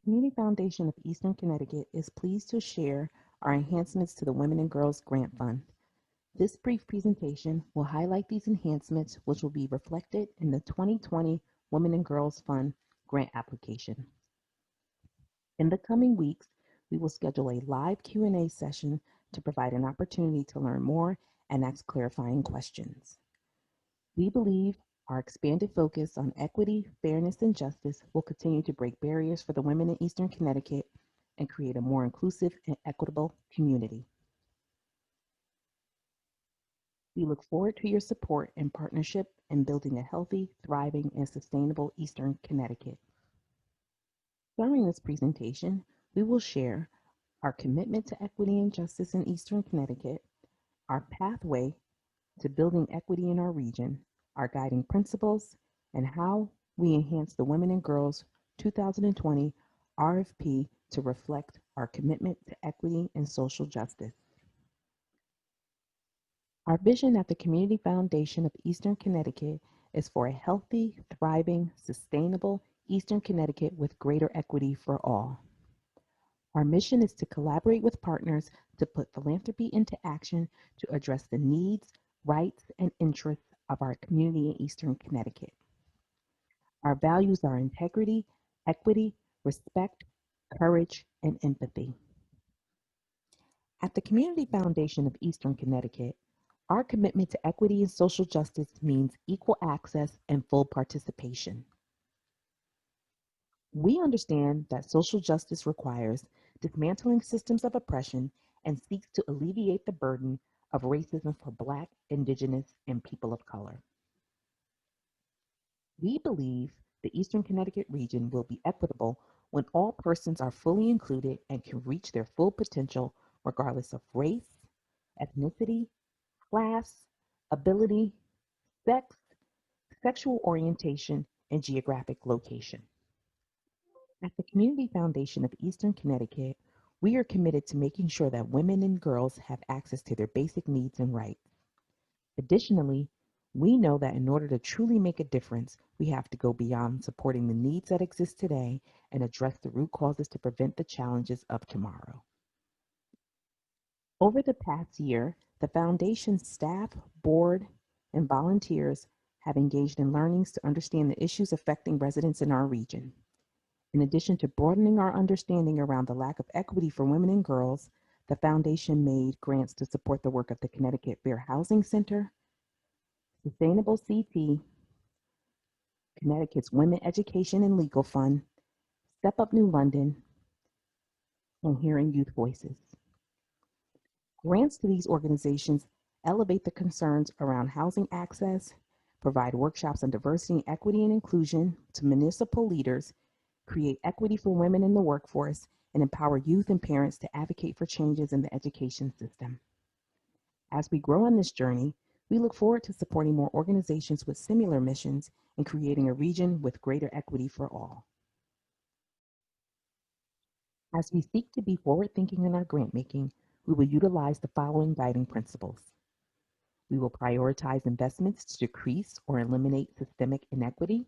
Community Foundation of Eastern Connecticut is pleased to share our enhancements to the Women and Girls Grant Fund. This brief presentation will highlight these enhancements, which will be reflected in the 2020 Women and Girls Fund grant application. In the coming weeks, we will schedule a live Q&A session to provide an opportunity to learn more and ask clarifying questions. We believe our expanded focus on equity, fairness, and justice will continue to break barriers for the women in Eastern Connecticut and create a more inclusive and equitable community. We look forward to your support and partnership in building a healthy, thriving, and sustainable Eastern Connecticut. During this presentation, we will share our commitment to equity and justice in Eastern Connecticut, our pathway to building equity in our region, our guiding principles, and how we enhance the Women and Girls 2020 RFP to reflect our commitment to equity and social justice. Our vision at the Community Foundation of Eastern Connecticut is for a healthy, thriving, sustainable Eastern Connecticut with greater equity for all. Our mission is to collaborate with partners to put philanthropy into action to address the needs, rights, and interests of our community in Eastern Connecticut. Our values are integrity, equity, respect, courage, and empathy. At the Community Foundation of Eastern Connecticut, our commitment to equity and social justice means equal access and full participation. We understand that social justice requires dismantling systems of oppression and seeks to alleviate the burden of racism for Black, Indigenous, and people of color. We believe the Eastern Connecticut region will be equitable when all persons are fully included and can reach their full potential regardless of race, ethnicity, class, ability, sex, sexual orientation, and geographic location. At the Community Foundation of Eastern Connecticut, we are committed to making sure that women and girls have access to their basic needs and rights. Additionally, we know that in order to truly make a difference, we have to go beyond supporting the needs that exist today and address the root causes to prevent the challenges of tomorrow. Over the past year, the Foundation's staff, board, and volunteers have engaged in learnings to understand the issues affecting residents in our region. In addition to broadening our understanding around the lack of equity for women and girls, the Foundation made grants to support the work of the Connecticut Fair Housing Center, Sustainable CT, Connecticut's Women Education and Legal Fund, Step Up New London, and Hearing Youth Voices. Grants to these organizations elevate the concerns around housing access, provide workshops on diversity, equity, and inclusion to municipal leaders, create equity for women in the workforce, and empower youth and parents to advocate for changes in the education system. As we grow on this journey, we look forward to supporting more organizations with similar missions and creating a region with greater equity for all. As we seek to be forward-thinking in our grant making, we will utilize the following guiding principles. We will prioritize investments to decrease or eliminate systemic inequity.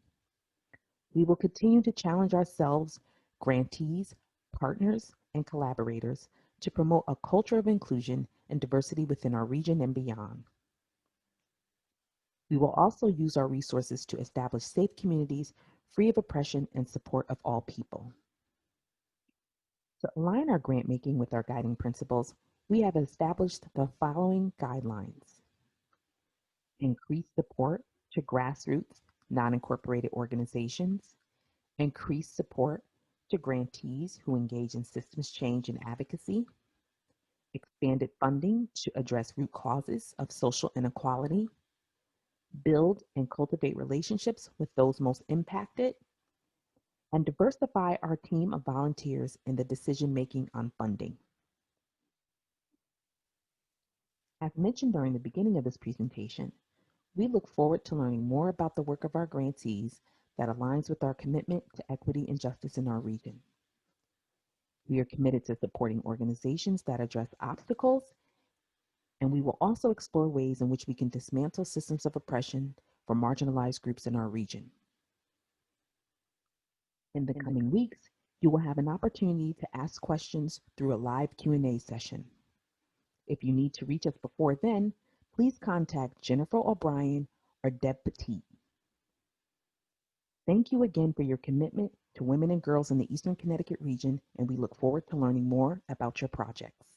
We will continue to challenge ourselves, grantees, partners, and collaborators to promote a culture of inclusion and diversity within our region and beyond. We will also use our resources to establish safe communities free of oppression and support of all people. To align our grant making with our guiding principles, we have established the following guidelines. Increase support to grassroots, non-incorporated organizations. Increase support to grantees who engage in systems change and advocacy. Expanded funding to address root causes of social inequality. Build and cultivate relationships with those most impacted. And diversify our team of volunteers in the decision-making on funding. As mentioned during the beginning of this presentation, we look forward to learning more about the work of our grantees that aligns with our commitment to equity and justice in our region. We are committed to supporting organizations that address obstacles, and we will also explore ways in which we can dismantle systems of oppression for marginalized groups in our region. In the coming weeks, You will have an opportunity to ask questions through a live Q&A session. If you need to reach us before then, please contact Jennifer O'Brien or Deb Petit. Thank you again for your commitment to women and girls in the Eastern Connecticut region, and we look forward to learning more about your projects.